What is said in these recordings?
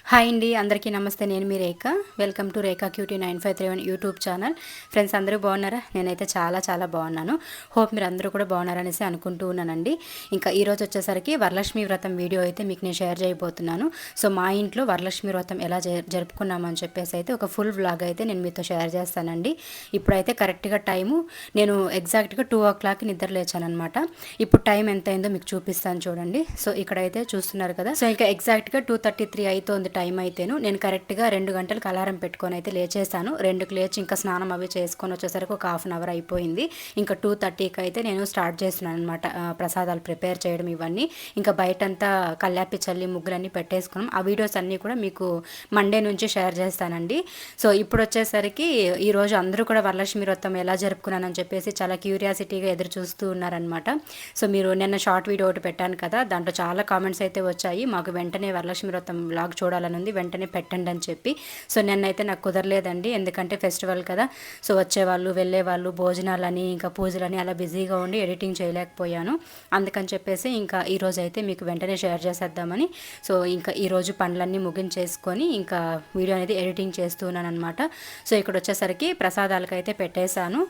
Hi అండి, అందరికీ నమస్తే. నేను మీ Rekha. Welcome to Rekha cutie 9531 YouTube channel. Friends, అందరూ బాగున్నారా? నేనైతే చాలా బాగున్నాను. హోప్ మీరు అందరూ కూడా బాగున్నారనేసి అనుకుంటూ ఉన్నానండి. ఇంకా ఈరోజు వచ్చేసరికి వరలక్ష్మి వ్రతం వీడియో అయితే మీకు నేను షేర్ చేయబోతున్నాను. సో మా ఇంట్లో వరలక్ష్మి వ్రతం ఎలా జరుపుకున్నామని చెప్పేసి అయితే ఒక ఫుల్ వ్లాగ్ అయితే నేను మీతో షేర్ చేస్తానండి. ఇప్పుడైతే కరెక్ట్గా టైము నేను ఎగ్జాక్ట్గా 2 o'clock నిద్ర లేచానమాట. ఇప్పుడు టైం ఎంత అయిందో మీకు చూపిస్తాను చూడండి. సో ఇక్కడైతే చూస్తున్నారు కదా. సో ఇంకా ఎగ్జాక్ట్గా 2:33 అవుతోంది టైం అయితేను. నేను కరెక్ట్గా 2 గంటలకు అలారం పెట్టుకొని అయితే లేచేసాను. 2కి లేచి ఇంకా స్నానం అవి చేసుకొని వచ్చేసరికి ఒక హాఫ్ అన్ అవర్ అయిపోయింది. ఇంకా 2:30కి అయితే నేను స్టార్ట్ చేస్తున్నాను అనమాట ప్రసాదాలు ప్రిపేర్ చేయడం ఇవన్నీ. ఇంకా బయటంతా కల్లాపి చల్లి ముగ్గులన్నీ పెట్టేసుకున్నాం. ఆ వీడియోస్ అన్నీ కూడా మీకు మండే నుంచి షేర్ చేస్తానండి. సో ఇప్పుడు వచ్చేసరికి ఈరోజు అందరూ కూడా వరలక్ష్మి వ్రతం ఎలా జరుపుకున్నానని చెప్పేసి చాలా క్యూరియాసిటీగా ఎదురు చూస్తూ ఉన్నారనమాట. సో మీరు నిన్న షార్ట్ వీడియో ఒకటి పెట్టాను కదా, దాంట్లో చాలా కామెంట్స్ అయితే వచ్చాయి. మాకు వెంటనే వరలక్ష్మి వ్రతం వ్లాగ్ చూడాలని ఉంది, వెంటనే పెట్టండి అని చెప్పి. సో నిన్నైతే నాకు కుదరలేదండి, ఎందుకంటే ఫెస్టివల్ కదా. సో వచ్చేవాళ్ళు వెళ్ళేవాళ్ళు భోజనాలని ఇంకా పూజలని అలా బిజీగా ఉండి ఎడిటింగ్ చేయలేకపోయాను. అందుకని చెప్పేసి ఇంకా ఈరోజు అయితే మీకు వెంటనే షేర్ చేసేద్దామని సో ఇంకా ఈరోజు పనులన్నీ ముగించేసుకొని ఇంకా వీడియో అనేది ఎడిటింగ్ చేస్తున్నాను అనమాట. సో ఇక్కడ వచ్చేసరికి ప్రసాదాలకైతే పెట్టేశాను.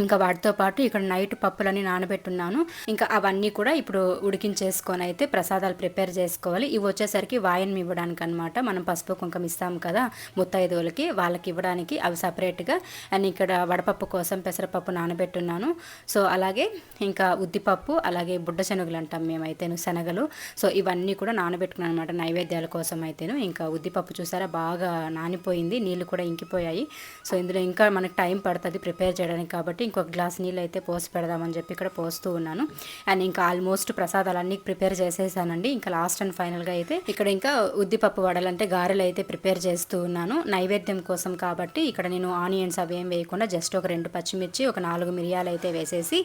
ఇంకా వాటితో పాటు ఇక్కడ నైట్ పప్పులని నానబెట్టున్నాను. ఇంకా అవన్నీ కూడా ఇప్పుడు ఉడికించేసుకొని అయితే ప్రసాదాలు ప్రిపేర్ చేసుకోవాలి. ఇవి వచ్చేసరికి వాయనం ఇవ్వడానికి అనమాట. మనం పసుపు కుంకుమ ఇస్తాం కదా ముత్తైదువులకి, వాళ్ళకి ఇవ్వడానికి అవి సపరేట్గా. అండ్ ఇక్కడ వడపప్పు కోసం పెసరపప్పు నానబెట్టున్నాను. సో అలాగే ఇంకా ఉద్దిపప్పు, అలాగే బుడ్డ శనగలు అంటాం మేమైతేను, శనగలు. సో ఇవన్నీ కూడా నానబెట్టుకున్నాను అనమాట నైవేద్యాల కోసం అయితేను. ఇంకా ఉద్దిపప్పు చూసారా బాగా నానిపోయింది, నీళ్ళు కూడా ఇంకిపోయాయి. సో ఇందులో ఇంకా మనకు టైం పడుతుంది ప్రిపేర్ చేయడానికి కాబట్టి ఇంకొక గ్లాస్ నీళ్ళు అయితే పోసి పెడదామని చెప్పి ఇక్కడ పోస్తూ ఉన్నాను. అండ్ ఇంకా ఆల్మోస్ట్ ప్రసాదాలన్నీ ప్రిపేర్ చేసేసానండి. ఇంకా లాస్ట్ అండ్ ఫైనల్గా అయితే ఇక్కడ ఇంకా ఉద్దిపప్పు వడలంటే గారెలు అయితే ప్రిపేర్ చేస్తూ ఉన్నాను నైవేద్యం కోసం కాబట్టి. ఇక్కడ నేను ఆనియన్స్ అవి ఏం వేయకుండా జస్ట్ ఒక 2 పచ్చిమిర్చి, ఒక 4 మిరియాలు అయితే వేసేసి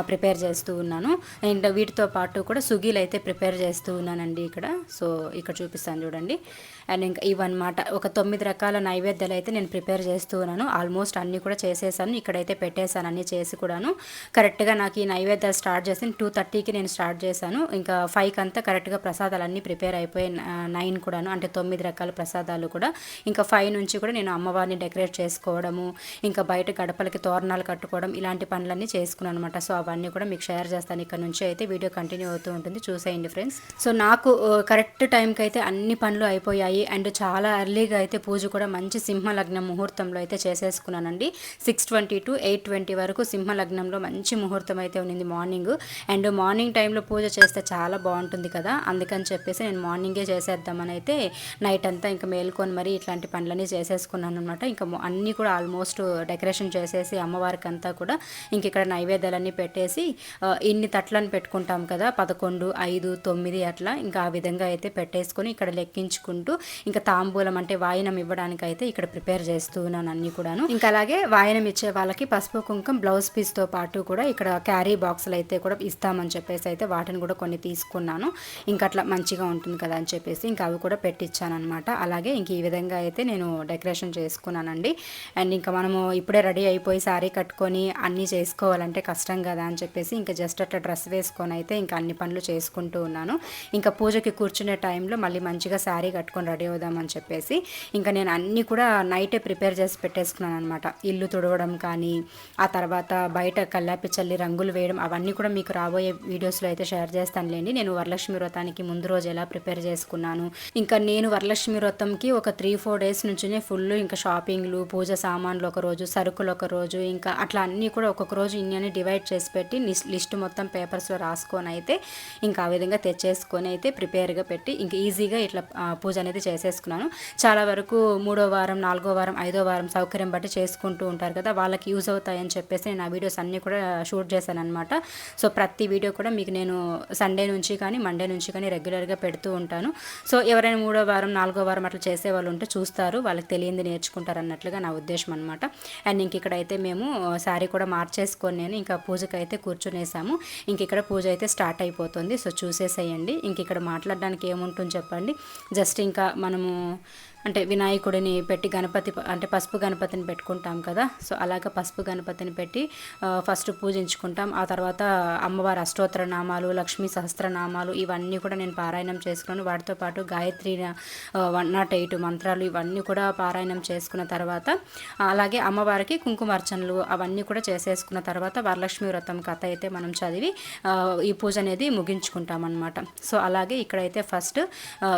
ప్రిపేర్ చేస్తూ ఉన్నాను. అండ్ వీటితో పాటు కూడా సుగీలు అయితే ప్రిపేర్ చేస్తూ ఉన్నానండి ఇక్కడ. సో ఇక్కడ చూపిస్తాను చూడండి. అండ్ ఇంకా ఇవన్నమాట ఒక 9 రకాల నైవేద్యాలు అయితే నేను ప్రిపేర్ చేస్తూ ఉన్నాను. ఆల్మోస్ట్ అన్నీ కూడా చేసేసాను. ఇక్కడైతే పెట్టేశాను అన్నీ చేసి కూడాను. కరెక్ట్గా నాకు ఈ నైవేద్యాలు స్టార్ట్ చేసి 2:30కి నేను స్టార్ట్ చేశాను. ఇంకా 5కి అంతా కరెక్ట్గా ప్రసాదాలు అన్నీ ప్రిపేర్ అయిపోయి 9 కూడాను, అంటే 9 రకాల ప్రసాదాలు కూడా. ఇంకా 5 నుంచి కూడా నేను అమ్మవారిని డెకరేట్ చేసుకోవడము, ఇంకా బయట గడపలకి తోరణాలు కట్టుకోవడం, ఇలాంటి పనులన్నీ చేసుకున్నాను అనమాట. సో అవన్నీ కూడా మీకు షేర్ చేస్తాను. ఇక్కడ నుంచి అయితే వీడియో కంటిన్యూ అవుతూ ఉంటుంది, చూసేయండి ఫ్రెండ్స్. సో నాకు కరెక్ట్ టైంకి అయితే అన్ని పనులు అయిపోయాయి. అండ్ చాలా ఎర్లీగా అయితే పూజ కూడా మంచి సింహలగ్నం ముహూర్తంలో అయితే చేసేసుకున్నానండి. 6:20 to 8:20 వరకు సింహలగ్నంలో మంచి ముహూర్తం అయితే ఉన్నింది మార్నింగ్. అండ్ మార్నింగ్ టైంలో పూజ చేస్తే చాలా బాగుంటుంది కదా, అందుకని చెప్పేసి నేను మార్నింగే చేసేద్దామని అయితే నైట్ అంతా ఇంకా మేల్కొని మరి ఇట్లాంటి పనులన్నీ చేసేసుకున్నాను అనమాట. ఇంకా అన్నీ కూడా ఆల్మోస్ట్ డెకరేషన్ చేసేసి అమ్మవారికి అంతా కూడా ఇంక ఇక్కడ నైవేద్యాలన్నీ పెట్టేసి ఇన్ని తట్లను పెట్టుకుంటాం కదా, 11, 5, 9 అట్లా ఇంకా ఆ విధంగా అయితే పెట్టేసుకొని ఇక్కడ లెక్కించుకుంటూ ఇంకా తాంబూలం అంటే వాయనం ఇవ్వడానికి అయితే ఇక్కడ ప్రిపేర్ చేస్తూ ఉన్నాను అన్నీ కూడాను. ఇంకా అలాగే వాయనం ఇచ్చే వాళ్ళకి పసుపు కుంకుమ బ్లౌజ్ పీస్తో పాటు కూడా ఇక్కడ క్యారీ బాక్సులు అయితే కూడా ఇస్తామని చెప్పేసి అయితే వాటిని కూడా కొన్ని తీసుకున్నాను. ఇంకా అట్లా మంచిగా ఉంటుంది కదా అని చెప్పేసి ఇంకా అవి కూడా పెట్టించాను అనమాట. అలాగే ఇంక ఈ విధంగా అయితే నేను డెకరేషన్ చేసుకున్నానండి. అండ్ ఇంకా మనము ఇప్పుడే రెడీ అయిపోయి శారీ కట్టుకొని అన్నీ చేసుకోవాలంటే కష్టం కదా అని చెప్పేసి ఇంకా జస్ట్ అట్లా డ్రెస్ వేసుకొని అయితే ఇంకా అన్ని పనులు చేసుకుంటూ ఉన్నాను. ఇంకా పూజకి కూర్చునే టైంలో మళ్ళీ మంచిగా శారీ కట్టుకొని రెడీ అవుదామని చెప్పేసి ఇంకా నేను అన్నీ కూడా నైటే ప్రిపేర్ చేసి పెట్టేసుకున్నాను అనమాట. ఇల్లు తుడవడం కానీ, ఆ తర్వాత బయట కల్లాపి చల్లి రంగులు వేయడం, అవన్నీ కూడా మీకు రాబోయే వీడియోస్లో అయితే షేర్ చేస్తానులేండి. నేను వరలక్ష్మి వ్రతానికి ముందు రోజు ఎలా ప్రిపేర్ చేసుకున్నాను. ఇంకా నేను వరలక్ష్మి వ్రతంకి ఒక 3-4 డేస్ నుంచినే ఫుల్ ఇంకా షాపింగ్లు, పూజ సామాన్లు ఒక రోజు, సరుకులు ఒక రోజు, ఇంకా అట్లా అన్నీ కూడా ఒక్కొక్క రోజు ఇన్ని డివైడ్ చేసి పెట్టి లిస్ట్ మొత్తం పేపర్స్లో రాసుకొని అయితే ఇంకా ఆ విధంగా తెచ్చేసుకొని అయితే ప్రిపేర్గా పెట్టి ఇంక ఈజీగా ఇట్లా పూజ అనేది చేసేసుకున్నాను. చాలా వరకు 3వ వారం, 4వ వారం, 5వ వారం సౌకర్యం బట్టి చేసుకుంటూ ఉంటారు కదా, వాళ్ళకి యూజ్ అవుతాయని చెప్పేసి నేను ఆ వీడియోస్ అన్నీ కూడా షూట్ చేశాను అనమాట. సో ప్రతి వీడియో కూడా మీకు నేను సండే నుంచి కానీ మండే నుంచి కానీ రెగ్యులర్గా పెడుతూ ఉంటాను. సో ఎవరైనా 3వ వారం, 4వ వారం అట్లా చేసే వాళ్ళు ఉంటే చూస్తారు, వాళ్ళకి తెలియంది నేర్చుకుంటారు అన్నట్లుగా నా ఉద్దేశం అనమాట. అండ్ ఇంక ఇక్కడైతే మేము శారీ కూడా మార్చేసుకొని నేను ఇంకా పూజకి అయితే కూర్చునేసాము. ఇంక ఇక్కడ పూజ అయితే స్టార్ట్ అయిపోతుంది. సో చూసేసేయండి. ఇంక ఇక్కడ మాట్లాడడానికి ఏముంటుంది చెప్పండి, జస్ట్ ఇంకా మనము అంటే వినాయకుడిని పెట్టి గణపతి అంటే పసుపు గణపతిని పెట్టుకుంటాం కదా, సో అలాగ పసుపు గణపతిని పెట్టి ఫస్ట్ పూజించుకుంటాం. ఆ తర్వాత అమ్మవారి అష్టోత్తర నామాలు, లక్ష్మీ సహస్రనామాలు ఇవన్నీ కూడా నేను పారాయణం చేసుకున్నాను. వాటితో పాటు గాయత్రి 108 మంత్రాలు ఇవన్నీ కూడా పారాయణం చేసుకున్న తర్వాత అలాగే అమ్మవారికి కుంకుమార్చనలు అవన్నీ కూడా చేసేసుకున్న తర్వాత వరలక్ష్మి వ్రతం కథ అయితే మనం చదివి ఈ పూజ అనేది ముగించుకుంటాం అనమాట. సో అలాగే ఇక్కడైతే ఫస్ట్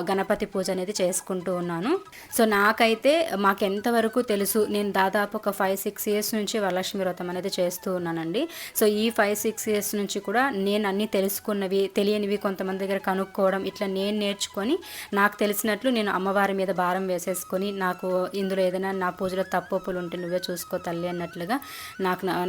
గణపతి పూజ అనేది చేసుకుంటూ ఉన్నాను. సో నాకైతే మాకెంతవరకు తెలుసు, నేను దాదాపు ఒక 5-6 ఇయర్స్ నుంచి వరలక్ష్మి వ్రతం అనేది చేస్తూ ఉన్నానండి. సో ఈ 5-6 ఇయర్స్ నుంచి కూడా నేను అన్నీ తెలుసుకున్నవి, తెలియనివి కొంతమంది దగ్గర కనుక్కోవడం, ఇట్లా నేను నేర్చుకొని నాకు తెలిసినట్లు నేను అమ్మవారి మీద భారం వేసేసుకొని, నాకు ఇందులో ఏదైనా నా పూజలో తప్పులు ఉంటే నువ్వే చూసుకో తల్లి అన్నట్లుగా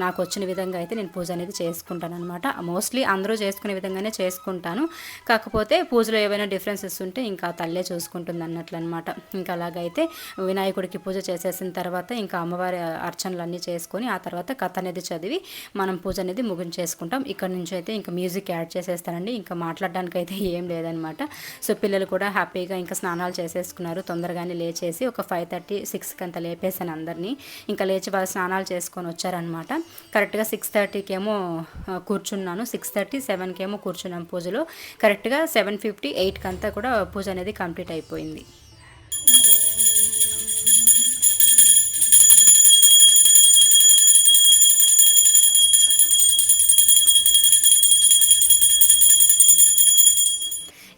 నాకు వచ్చిన విధంగా అయితే నేను పూజ అనేది చేసుకుంటాను అనమాట. మోస్ట్లీ అందరూ చేసుకునే విధంగానే చేసుకుంటాను. కాకపోతే పూజలో ఏవైనా డిఫరెన్సెస్ ఉంటే ఇంకా తల్లే చూసుకుంటుంది అన్నట్లు అనమాట. ఇంకా అలాగైతే వినాయకుడికి పూజ చేసేసిన తర్వాత ఇంకా అమ్మవారి అర్చనలు అన్నీ చేసుకొని ఆ తర్వాత కథ అనేది చదివి మనం పూజ అనేది ముగించేసుకుంటాం. ఇక్కడ నుంచి అయితే ఇంకా మ్యూజిక్ యాడ్ చేసేస్తానండి. ఇంకా మాట్లాడడానికి అయితే ఏం లేదనమాట. సో పిల్లలు కూడా హ్యాపీగా ఇంకా స్నానాలు చేసేసుకున్నారు. తొందరగానే లేచేసి ఒక 5:30-6కి అంతా లేపేసాను అందరినీ. ఇంకా లేచి వాళ్ళు స్నానాలు చేసుకొని వచ్చారనమాట. కరెక్ట్గా 6:30కి ఏమో కూర్చున్నాను, 6:30-7కి ఏమో కూర్చున్నాను పూజలో. కరెక్ట్గా 7:50-8కి అంతా కూడా పూజ అనేది కంప్లీట్ అయిపోయింది.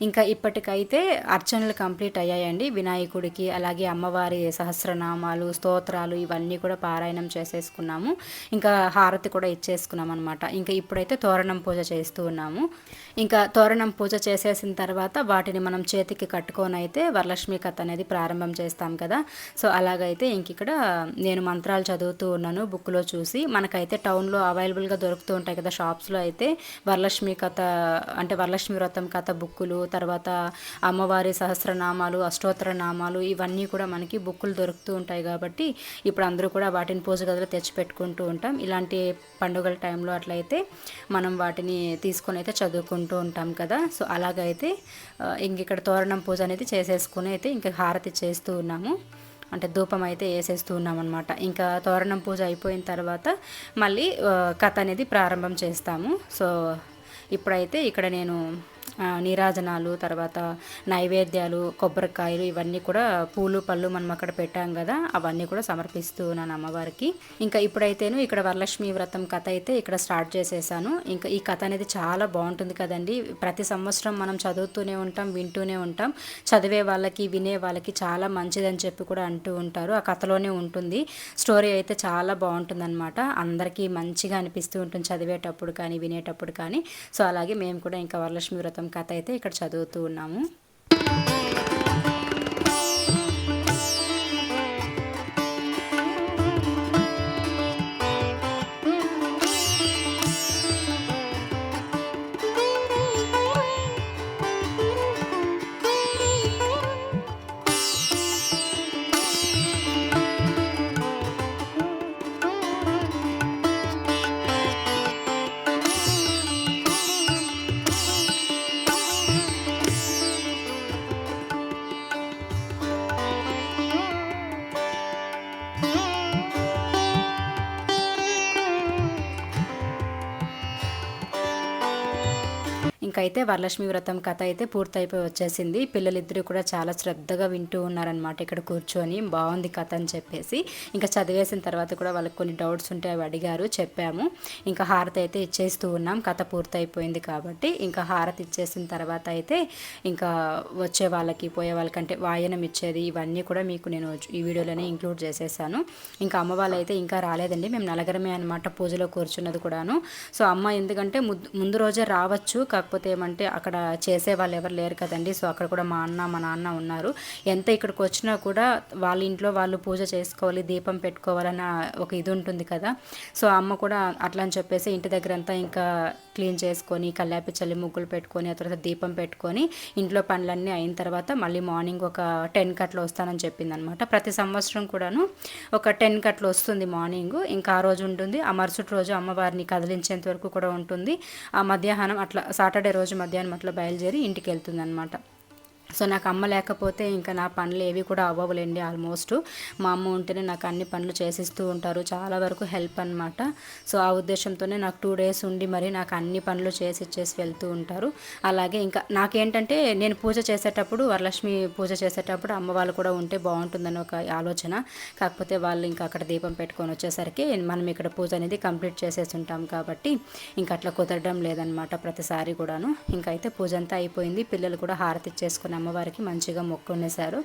ఇంకా ఇప్పటికైతే అర్చనలు కంప్లీట్ అయ్యాయండి వినాయకుడికి. అలాగే అమ్మవారి సహస్రనామాలు, స్తోత్రాలు ఇవన్నీ కూడా పారాయణం చేసేసుకున్నాము. ఇంకా హారతి కూడా ఇచ్చేసుకున్నాం అనమాట. ఇంకా ఇప్పుడైతే తోరణం పూజ చేస్తూ ఉన్నాము. ఇంకా తోరణం పూజ చేసేసిన తర్వాత వాటిని మనం చేతికి కట్టుకొని అయితే వరలక్ష్మి కథ అనేది ప్రారంభం చేస్తాం కదా. సో అలాగైతే ఇంక ఇక్కడ నేను మంత్రాలు చదువుతూ ఉన్నాను బుక్లో చూసి. మనకైతే టౌన్లో అవైలబుల్గా దొరుకుతూ ఉంటాయి కదా షాప్స్లో అయితే వరలక్ష్మి కథ అంటే వరలక్ష్మి వ్రతం కథ బుక్కులు, తర్వాత అమ్మవారి సహస్రనామాలు, అష్టోత్తర నామాలు ఇవన్నీ కూడా మనకి బుక్కులు దొరుకుతూ ఉంటాయి. కాబట్టి ఇప్పుడు అందరూ కూడా వాటిని పూజ గదిలో తెచ్చిపెట్టుకుంటూ ఉంటాం. ఇలాంటి పండుగల టైంలో అట్లయితే మనం వాటిని తీసుకొని అయితే చదువుకుంటూ ఉంటాం కదా. సో అలాగైతే ఇంక ఇక్కడ తోరణం పూజ అనేది చేసేసుకుని అయితే ఇంకా హారతి చేస్తూ ఉన్నాము. అంటే ధూపం అయితే వేసేస్తూ ఉన్నామన్నమాట. ఇంకా తోరణం పూజ అయిపోయిన తర్వాత మళ్ళీ కథ అనేది ప్రారంభం చేస్తాము. సో ఇప్పుడైతే ఇక్కడ నేను నీరాజనాలు, తర్వాత నైవేద్యాలు, కొబ్బరికాయలు ఇవన్నీ కూడా పూలు పళ్ళు మనం అక్కడ పెట్టాం కదా అవన్నీ కూడా సమర్పిస్తూ ఉన్నాను అమ్మవారికి. ఇంకా ఇప్పుడైతేను ఇక్కడ వరలక్ష్మి వ్రతం కథ అయితే ఇక్కడ స్టార్ట్ చేసేసాను. ఇంకా ఈ కథ అనేది చాలా బాగుంటుంది కదండి. ప్రతి సంవత్సరం మనం చదువుతూనే ఉంటాం, వింటూనే ఉంటాం. చదివే వాళ్ళకి వినే వాళ్ళకి చాలా మంచిదని చెప్పి కూడా అంటూ ఉంటారు. ఆ కథలోనే ఉంటుంది స్టోరీ అయితే చాలా బాగుంటుంది అనమాట. అందరికీ మంచిగా అనిపిస్తూ ఉంటుంది చదివేటప్పుడు కానీ వినేటప్పుడు కానీ. సో అలాగే మేము కూడా ఇంకా వరలక్ష్మి వ్రతం కథ అయితే ఇక్కడ చదువుతూ ఉన్నాము. ఇంకైతే వరలక్ష్మి వ్రతం కథ అయితే పూర్తయిపోయి వచ్చేసింది. పిల్లలిద్దరూ కూడా చాలా శ్రద్ధగా వింటూ ఉన్నారనమాట ఇక్కడ కూర్చొని. బాగుంది కథ అని చెప్పేసి ఇంకా చదివేసిన తర్వాత కూడా వాళ్ళకి కొన్ని డౌట్స్ ఉంటే అవి అడిగారు, చెప్పాము. ఇంకా హారతి అయితే ఇచ్చేస్తూ ఉన్నాం కథ పూర్తయిపోయింది కాబట్టి. ఇంకా హారతి ఇచ్చేసిన తర్వాత అయితే ఇంకా వచ్చే వాళ్ళకి పోయే వాళ్ళకంటే వాయనం ఇచ్చేది ఇవన్నీ కూడా మీకు నేను ఈ వీడియోలోనే ఇంక్లూడ్ చేసేసాను. ఇంకా అమ్మ వాళ్ళు అయితే ఇంకా రాలేదండి, మేము నలుగురమే అనమాట పూజలో కూర్చున్నది కూడాను. సో అమ్మ ఎందుకంటే ముందు రోజే రావచ్చు, కాకపోతే ఏమంటే అక్కడ చేసే వాళ్ళు ఎవరు లేరు కదండి. సో అక్కడ కూడా మా అన్న మా నాన్న ఉన్నారు. ఎంత ఇక్కడికి వచ్చినా కూడా వాళ్ళ ఇంట్లో వాళ్ళు పూజ చేసుకోవాలి, దీపం పెట్టుకోవాలన్న ఒక ఇది ఉంటుంది కదా. సో అమ్మ కూడా అట్లా అని చెప్పేసి ఇంటి దగ్గర అంతా ఇంకా క్లీన్ చేసుకొని కల్లాపి చల్లి ముగ్గులు పెట్టుకొని ఆ తర్వాత దీపం పెట్టుకొని ఇంట్లో పనులన్నీ అయిన తర్వాత మళ్ళీ మార్నింగ్ ఒక 10కి అట్లా వస్తానని చెప్పింది అనమాట. ప్రతి సంవత్సరం కూడాను ఒక 10కి అట్లా వస్తుంది మార్నింగ్. ఇంకా ఆ రోజు ఉంటుంది, ఆ మరుసటి రోజు అమ్మవారిని కదిలించేంత వరకు కూడా ఉంటుంది. ఆ మధ్యాహ్నం అట్లా సాటర్డే రోజు మధ్యాహ్నం అట్లా బయలుదేరి ఇంటికి వెళ్తుంది అనమాట. సో నాకు అమ్మ లేకపోతే ఇంకా నా పనులు ఏవి కూడా అవ్వవులేండి. ఆల్మోస్ట్ మా అమ్మ ఉంటేనే నాకు అన్ని పనులు చేసిస్తూ ఉంటారు, చాలా వరకు హెల్ప్ అనమాట. సో ఆ ఉద్దేశంతోనే నాకు 2 days ఉండి మరి నాకు అన్ని పనులు చేసి ఇచ్చేసి వెళ్తూ ఉంటారు. అలాగే ఇంకా నాకేంటంటే నేను పూజ చేసేటప్పుడు, వరలక్ష్మి పూజ చేసేటప్పుడు అమ్మ వాళ్ళు కూడా ఉంటే బాగుంటుందని ఒక ఆలోచన. కాకపోతే వాళ్ళు ఇంకా అక్కడ దీపం పెట్టుకొని వచ్చేసరికి మనం ఇక్కడ పూజ అనేది కంప్లీట్ చేసేసి ఉంటాం కాబట్టి ఇంకా అట్లా కుదరడం లేదనమాట ప్రతిసారి కూడాను. ఇంకా అయితే పూజ అంతా అయిపోయింది, పిల్లలు కూడా హారతి ఇచ్చేసుకుని అమ్మవారికి మంచిగా మొక్కునేశారు.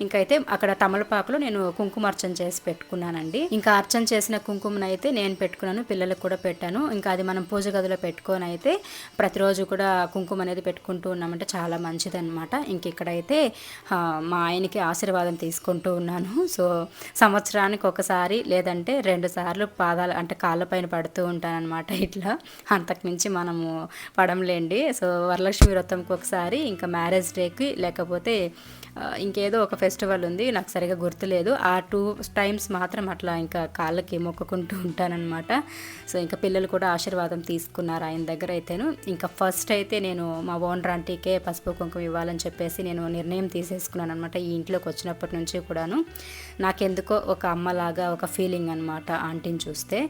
ఇంకైతే అక్కడ తమలపాకులో నేను కుంకుమ అర్చన చేసి పెట్టుకున్నానండి. ఇంకా అర్చన చేసిన కుంకుమను అయితే నేను పెట్టుకున్నాను, పిల్లలకు కూడా పెట్టాను. ఇంకా అది మనం పూజ గదిలో పెట్టుకొని అయితే ప్రతిరోజు కూడా కుంకుమ అనేది పెట్టుకుంటూ ఉన్నామంటే చాలా మంచిదన్నమాట. ఇంక ఇక్కడైతే మా ఆయనకి ఆశీర్వాదం తీసుకుంటూ ఉన్నాను. సో సంవత్సరానికి ఒకసారి లేదంటే 2 సార్లు పాదాలు అంటే కాళ్ళపైన పడుతూ ఉంటానన్నమాట. ఇట్లా అంతకుమించి మనము పడంలేండి. సో వరలక్ష్మి వ్రతంకి ఒకసారి, ఇంకా మ్యారేజ్ డేకి, లేకపోతే ఇంకేదో ఒక ఫెస్టివల్ ఉంది నాకు సరిగా గుర్తులేదు, ఆ 2 times మాత్రం అట్లా ఇంకా కాళ్ళకి మొక్కుకుంటూ ఉంటానన్నమాట. సో ఇంకా పిల్లలు కూడా ఆశీర్వాదం తీసుకున్నారు ఆయన దగ్గర అయితేను. ఇంకా ఫస్ట్ అయితే నేను మా ఓనర్ ఆంటీకే పసుపు కుంకుమ ఇవ్వాలని చెప్పేసి నేను నిర్ణయం తీసేసుకున్నాను అనమాట. ఈ ఇంట్లోకి వచ్చినప్పటి నుంచి కూడాను నాకెందుకో ఒక అమ్మలాగా ఒక ఫీలింగ్ అనమాట. ఆంటీని చూస్తే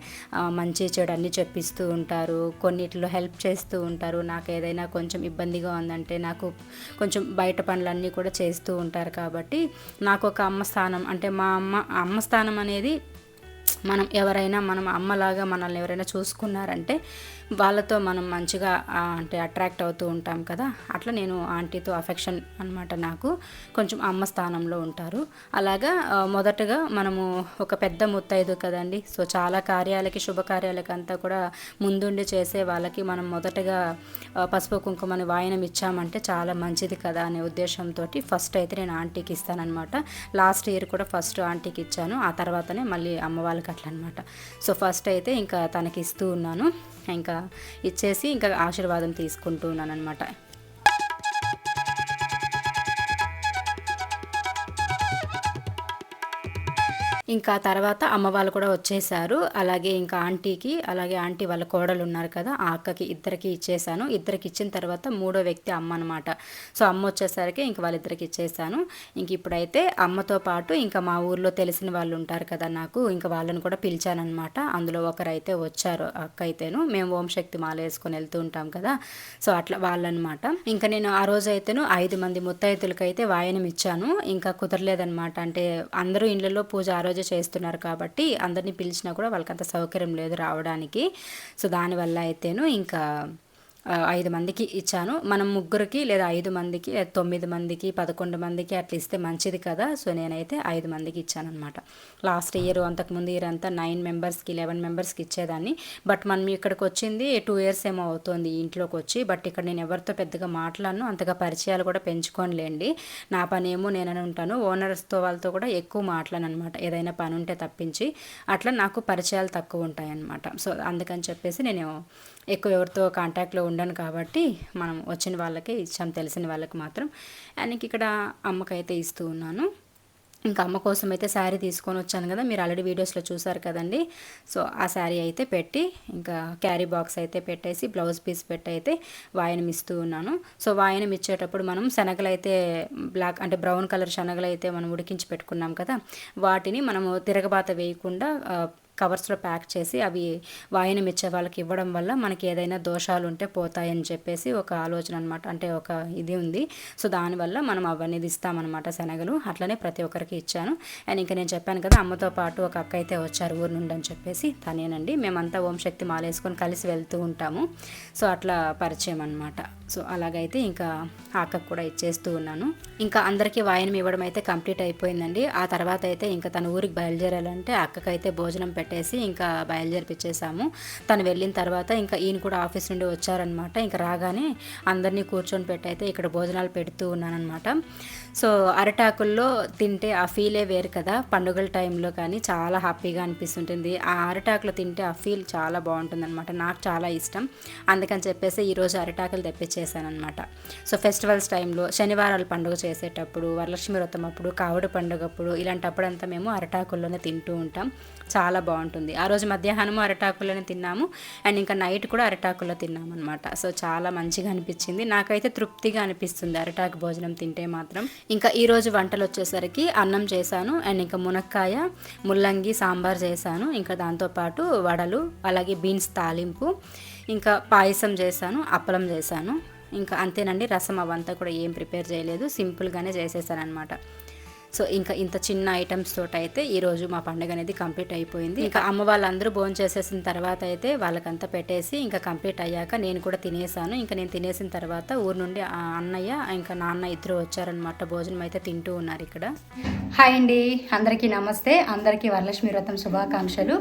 మంచి చెడు అన్నీ చెప్పిస్తూ ఉంటారు, కొన్నిట్లో హెల్ప్ చేస్తూ ఉంటారు. నాకు ఏదైనా కొంచెం ఇబ్బందిగా ఉందంటే నాకు కొంచెం బయట పనులన్నీ కూడా చేస్తూ ఉంటారు. కాబట్టి నాకు ఒక అమ్మ స్థానం అంటే మా అమ్మ స్థానం అనేది మనం అమ్మలాగా మనల్ని ఎవరైనా చూసుకున్నారంటే వాళ్ళతో మనం మంచిగా అంటే అట్రాక్ట్ అవుతూ ఉంటాం కదా. అట్లా నేను ఆంటీతో అఫెక్షన్ అనమాట. నాకు కొంచెం అమ్మ స్థానంలో ఉంటారు. అలాగా మొదటగా మనము ఒక పెద్ద ముత్తైదు కదండి. సో చాలా కార్యాలకి, శుభకార్యాలకి అంతా కూడా ముందుండి చేసే వాళ్ళకి మనం మొదటగా పసుపు కుంకుమని వాయనం ఇచ్చామంటే చాలా మంచిది కదా అనే ఉద్దేశంతో ఫస్ట్ అయితే నేను ఆంటీకి ఇస్తానన్నమాట. లాస్ట్ ఇయర్ కూడా ఫస్ట్ ఆంటీకి ఇచ్చాను, ఆ తర్వాతనే మళ్ళీ అమ్మ వాళ్ళకి అట్లా అనమాట. సో ఫస్ట్ అయితే ఇంకా తనకి ఇస్తూ ఉన్నాను. ఇంకా ఇచ్చేసి ఇంకా ఆశీర్వాదం తీసుకుంటూ ఉన్నాను అనమాట. ఇంకా తర్వాత అమ్మ వాళ్ళు కూడా వచ్చేసారు. అలాగే ఇంకా ఆంటీకి, అలాగే ఆంటీ వాళ్ళ కోడలు ఉన్నారు కదా, ఆ అక్కకి ఇద్దరికి ఇచ్చేసాను. ఇద్దరికి ఇచ్చిన తర్వాత మూడో వ్యక్తి అమ్మ అనమాట. సో అమ్మ వచ్చేసరికి ఇంక వాళ్ళిద్దరికి ఇచ్చేసాను. ఇంక ఇప్పుడైతే అమ్మతో పాటు ఇంకా మా ఊర్లో తెలిసిన వాళ్ళు ఉంటారు కదా నాకు, ఇంకా వాళ్ళని కూడా పిలిచానమాట. అందులో ఒకరైతే వచ్చారు, అక్క అయితేను. మేము ఓం శక్తి మాల వేసుకొని వెళ్తూ ఉంటాం కదా, సో అట్లా వాళ్ళనమాట. ఇంకా నేను ఆ రోజు అయితేను 5 మంది ముత్తైదులకైతే వాయనం ఇచ్చాను. ఇంకా కుదరలేదనమాట. అంటే అందరూ ఇళ్ళలో పూజ ఆ రోజు చేస్తున్నారు కాబట్టి అందరినీ పిలిచినా కూడా వాళ్ళకంత సౌకర్యం లేదు రావడానికి. సో దానివల్ల అయితేను ఇంకా 5 మందికి ఇచ్చాను. మనం ముగ్గురికి లేదా 5 మందికి లేదా 9 మందికి 11 మందికి అట్లా ఇస్తే మంచిది కదా. సో నేనైతే 5 మందికి ఇచ్చాను అనమాట. లాస్ట్ ఇయర్, అంతకుముందు ఇయర్ అంతా 9 మెంబర్స్కి 11 మెంబర్స్కి ఇచ్చేదాన్ని. బట్ మనం ఇక్కడికి వచ్చింది 2 years ఏమో అవుతుంది ఇంట్లోకి వచ్చి. బట్ ఇక్కడ నేను ఎవరితో పెద్దగా మాట్లాడను, అంతగా పరిచయాలు కూడా పెంచుకోనిలేండి. నా పని ఏమో నేనని ఉంటాను. ఓనర్స్తో వాళ్ళతో కూడా ఎక్కువ మాట్లాడను అనమాట, ఏదైనా పని ఉంటే తప్పించి. అట్లా నాకు పరిచయాలు తక్కువ ఉంటాయన్నమాట. సో అందుకని చెప్పేసి నేను ఎక్కువ ఎవరితో కాంటాక్ట్లో ఉండను కాబట్టి మనం వచ్చిన వాళ్ళకే ఇచ్చాం, తెలిసిన వాళ్ళకి మాత్రం. అండ్ ఇక్కడ అమ్మకైతే ఇస్తూ ఉన్నాను. ఇంకా అమ్మ కోసం అయితే శారీ తీసుకొని వచ్చాను కదా, మీరు ఆల్రెడీ వీడియోస్లో చూసారు కదండి. సో ఆ శారీ అయితే పెట్టి ఇంకా క్యారీ బాక్స్ అయితే పెట్టేసి బ్లౌజ్ పీస్ పెట్టి అయితే వాయనం ఇస్తూ ఉన్నాను. సో వాయనం ఇచ్చేటప్పుడు మనం శనగలు అయితే బ్లాక్ అంటే బ్రౌన్ కలర్ శనగలు అయితే మనం ఉడికించి పెట్టుకున్నాం కదా, వాటిని మనము తిరగబాత వేయకుండా కవర్స్లో ప్యాక్ చేసి అవి వాయనం ఇచ్చే వాళ్ళకి ఇవ్వడం వల్ల మనకి ఏదైనా దోషాలు ఉంటే పోతాయని చెప్పేసి ఒక ఆలోచన అనమాట. అంటే ఒక ఇది ఉంది. సో దానివల్ల మనం అవన్నీ ఇస్తామన్నమాట శనగలు. అట్లనే ప్రతి ఒక్కరికి ఇచ్చాను. అండ్ ఇంకా నేను చెప్పాను కదా అమ్మతో పాటు ఒక అక్క అయితే వచ్చారు ఊరు నుండి అని చెప్పేసి, తనేనండి. మేమంతా ఓం శక్తి మాల వేసుకొని కలిసి వెళ్తూ ఉంటాము. సో అట్లా పరిచయం అనమాట. సో అలాగైతే ఇంకా ఆ అక్కకు కూడా ఇచ్చేస్తూ ఉన్నాను. ఇంకా అందరికీ వాయనం ఇవ్వడం అయితే కంప్లీట్ అయిపోయిందండి. ఆ తర్వాత అయితే ఇంకా తన ఊరికి బయలుదేరాలంటే అక్కకైతే భోజనం పెట్టేసి ఇంకా బయలుదేరిపించేసాము. తను వెళ్ళిన తర్వాత ఇంకా ఈయన కూడా ఆఫీస్ నుండి వచ్చారనమాట. ఇంకా రాగానే అందరినీ కూర్చొని పెట్టి అయితే ఇక్కడ భోజనాలు పెడుతూ ఉన్నానమాట. సో అరిటాకుల్లో తింటే ఆ ఫీలే వేరు కదా, పండుగల టైంలో కానీ చాలా హ్యాపీగా అనిపిస్తుంటుంది. ఆ అరిటాకులు తింటే ఆ ఫీల్ చాలా బాగుంటుంది అనమాట. నాకు చాలా ఇష్టం. అందుకని చెప్పేసి ఈరోజు అరిటాకులు తెప్పించాను చేశానన్నమాట. సో ఫెస్టివల్స్ టైంలో శనివారాలు పండుగ చేసేటప్పుడు, వరలక్ష్మి వ్రతం అప్పుడు, కావుడు పండుగప్పుడు ఇలాంటప్పుడంతా మేము అరటాకుల్లోనే తింటూ ఉంటాం. చాలా బాగుంటుంది. ఆ రోజు మధ్యాహ్నము అరటాకుల్లోనే తిన్నాము అండ్ ఇంకా నైట్ కూడా అరటాకుల్లో తిన్నాము అనమాట. సో చాలా మంచిగా అనిపించింది. నాకైతే తృప్తిగా అనిపిస్తుంది అరటాకు భోజనం తింటే మాత్రం. ఇంకా ఈరోజు వంటలు వచ్చేసరికి అన్నం చేశాను అండ్ ఇంకా మునక్కాయ ముల్లంగి సాంబార్ చేశాను. ఇంకా దాంతోపాటు వడలు, అలాగే బీన్స్ తాలింపు, ఇంకా పాయసం చేశాను, అప్పలం చేశాను. ఇంకా అంతేనండి. రసం అవంతా కూడా ఏం ప్రిపేర్ చేయలేదు, సింపుల్గానే చేసేసాను అనమాట. సో ఇంకా ఇంత చిన్న ఐటమ్స్ తోటి అయితే ఈరోజు మా పండుగ అనేది కంప్లీట్ అయిపోయింది. ఇంకా అమ్మ వాళ్ళందరూ భోజనం చేసేసిన తర్వాత అయితే వాళ్ళకంతా పెట్టేసి ఇంకా కంప్లీట్ అయ్యాక నేను కూడా తినేసాను. ఇంకా నేను తినేసిన తర్వాత ఊరు నుండి అన్నయ్య ఇంకా నాన్న ఇద్దరు వచ్చారనమాట. భోజనం అయితే తింటూ ఉన్నారు ఇక్కడ. హాయ్ అండి, అందరికీ నమస్తే. అందరికీ వరలక్ష్మి వ్రతం శుభాకాంక్షలు.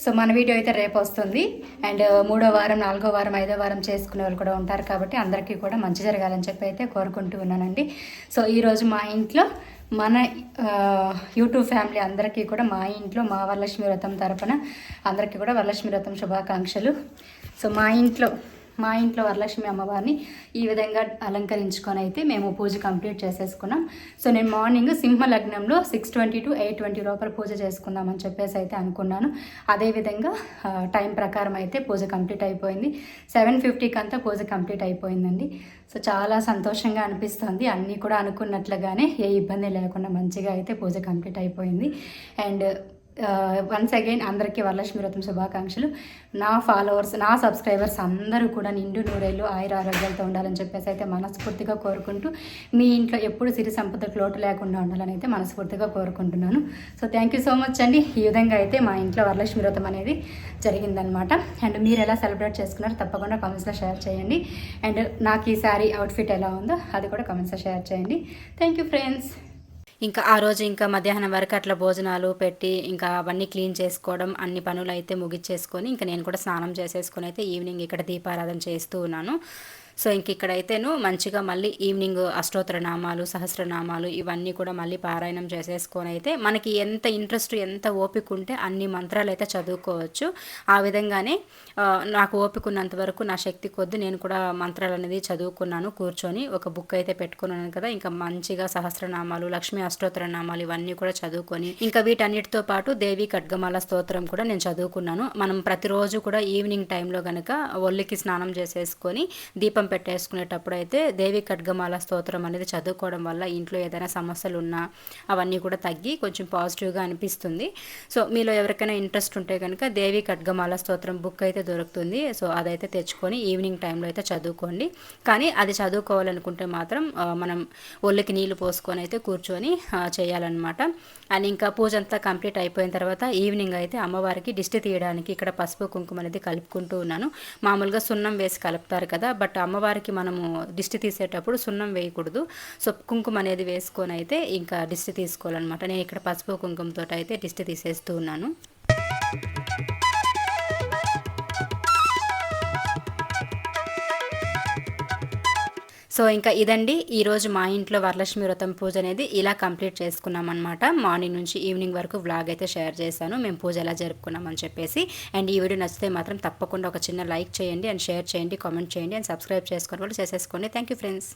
సో మన వీడియో అయితే రేపు వస్తుంది అండ్ 3వ వారం 4వ వారం 5వ వారం చేసుకునే వాళ్ళు కూడా ఉంటారు కాబట్టి అందరికీ కూడా మంచి జరగాలని చెప్పి అయితే కోరుకుంటూ ఉన్నానండి. సో ఈరోజు మా ఇంట్లో మన యూట్యూబ్ ఫ్యామిలీ అందరికీ కూడా మా ఇంట్లో మా వరలక్ష్మి వ్రతం తరపున అందరికీ కూడా వరలక్ష్మి వ్రతం శుభాకాంక్షలు. సో మా ఇంట్లో వరలక్ష్మి అమ్మవారిని ఈ విధంగా అలంకరించుకొని అయితే మేము పూజ కంప్లీట్ చేసేసుకున్నాం. సో నేను మార్నింగ్ సింహ లగ్నంలో 6:20 to 8:20 లోపల పూజ చేసుకుందామని చెప్పేసి అయితే అనుకున్నాను. అదేవిధంగా టైం ప్రకారం అయితే పూజ కంప్లీట్ అయిపోయింది. 7:50కి అంతా పూజ కంప్లీట్ అయిపోయిందండి. సో చాలా సంతోషంగా అనిపిస్తుంది. అన్నీ కూడా అనుకున్నట్లుగానే ఏ ఇబ్బంది లేకుండా మంచిగా అయితే పూజ కంప్లీట్ అయిపోయింది. అండ్ వన్స్ అగైన్ అందరికీ వరలక్ష్మి వ్రతం శుభాకాంక్షలు. నా ఫాలోవర్స్, నా సబ్స్క్రైబర్స్ అందరూ కూడా నిండు నూరేళ్ళు ఆయుర ఆరోగ్యాలతో ఉండాలని చెప్పేసి అయితే మనస్ఫూర్తిగా కోరుకుంటూ, మీ ఇంట్లో ఎప్పుడు సిరి సంపదకు లోటు లేకుండా ఉండాలని అయితే మనస్ఫూర్తిగా కోరుకుంటున్నాను. So thank you so much అండి. ఈ విధంగా అయితే మా ఇంట్లో వరలక్ష్మి వ్రతం అనేది జరిగిందనమాట. అండ్ మీరు ఎలా సెలబ్రేట్ చేసుకున్నారో తప్పకుండా కామెంట్స్లో షేర్ చేయండి. అండ్ నాకు ఈ శారీ అవుట్ఫిట్ ఎలా ఉందో అది కూడా కామెంట్స్లో షేర్ చేయండి. Thank you friends. ఇంకా ఆ రోజు ఇంకా మధ్యాహ్నం వరకు అట్లా భోజనాలు పెట్టి ఇంకా అవన్నీ క్లీన్ చేసుకోవడం, అన్ని పనులు అయితే ముగిచ్చేసుకొని ఇంకా నేను కూడా స్నానం చేసేసుకొని అయితే ఈవినింగ్ ఇక్కడ దీపారాధన చేస్తూ ఉన్నాను. సో ఇంక ఇక్కడైతేను మంచిగా మళ్ళీ ఈవినింగ్ అష్టోత్తర నామాలు, సహస్రనామాలు ఇవన్నీ కూడా మళ్ళీ పారాయణం చేసేసుకొని అయితే మనకి ఎంత ఇంట్రెస్ట్, ఎంత ఓపిక ఉంటే అన్ని మంత్రాలు అయితే చదువుకోవచ్చు. ఆ విధంగానే నాకు ఓపిక ఉన్నంత వరకు నా శక్తి కొద్ది నేను కూడా మంత్రాలు అనేది చదువుకున్నాను. కూర్చొని ఒక బుక్ అయితే పెట్టుకున్నాను కదా, ఇంకా మంచిగా సహస్రనామాలు, లక్ష్మీ అష్టోత్తర నామాలు ఇవన్నీ కూడా చదువుకొని ఇంకా వీటన్నిటితో పాటు దేవి ఖడ్గమాల స్తోత్రం కూడా నేను చదువుకున్నాను. మనం ప్రతిరోజు కూడా ఈవినింగ్ టైంలో కనుక ఒళ్ళికి స్నానం చేసేసుకొని దీపం పెట్టేసుకునేటప్పుడు అయితే దేవి ఖడ్గమాల స్తోత్రం అనేది చదువుకోవడం వల్ల ఇంట్లో ఏదైనా సమస్యలు ఉన్నా అవన్నీ కూడా తగ్గి కొంచెం పాజిటివ్గా అనిపిస్తుంది. సో మీలో ఎవరికైనా ఇంట్రెస్ట్ ఉంటే కనుక దేవి ఖడ్గమాల స్తోత్రం బుక్ అయితే దొరుకుతుంది. సో అదైతే తెచ్చుకొని ఈవినింగ్ టైంలో అయితే చదువుకోండి. కానీ అది చదువుకోవాలనుకుంటే మాత్రం మనం ఒళ్ళకి నీళ్లు పోసుకొని అయితే కూర్చొని చేయాలన్నమాట. అండ్ ఇంకా పూజ అంతా కంప్లీట్ అయిపోయిన తర్వాత ఈవినింగ్ అయితే అమ్మవారికి దిష్టి తీయడానికి ఇక్కడ పసుపు కుంకుమ అనేది కలుపుకుంటూ ఉన్నాను. మామూలుగా సున్నం వేసి కలుపుతారు కదా, బట్ అమ్మవారికి మనము దిష్టి తీసేటప్పుడు సున్నం వేయకూడదు. సో కుంకుమ అనేది వేసుకొని అయితే ఇంకా దిష్టి తీసుకోవాలన్నమాట. నేను ఇక్కడ పసుపు కుంకుమతో అయితే దిష్టి తీసేస్తూ ఉన్నాను. సో ఇంకా ఇదండి ఈరోజు మా ఇంట్లో వరలక్ష్మి వ్రతం పూజ అనేది ఇలా కంప్లీట్ చేసుకున్నాం అనమాట. మార్నింగ్ నుంచి ఈవినింగ్ వరకు వ్లాగ్ అయితే షేర్ చేశాను మేము పూజ ఎలా జరుపుకున్నామని చెప్పేసి. అండ్ ఈ వీడియో నచ్చితే మాత్రం తప్పకుండా ఒక చిన్న లైక్ చేయండి అండ్ షేర్ చేయండి, కామెంట్ చేయండి అండ్ సబ్స్క్రైబ్ చేసుకోవడం కూడా చేసేసుకోండి. Thank you friends.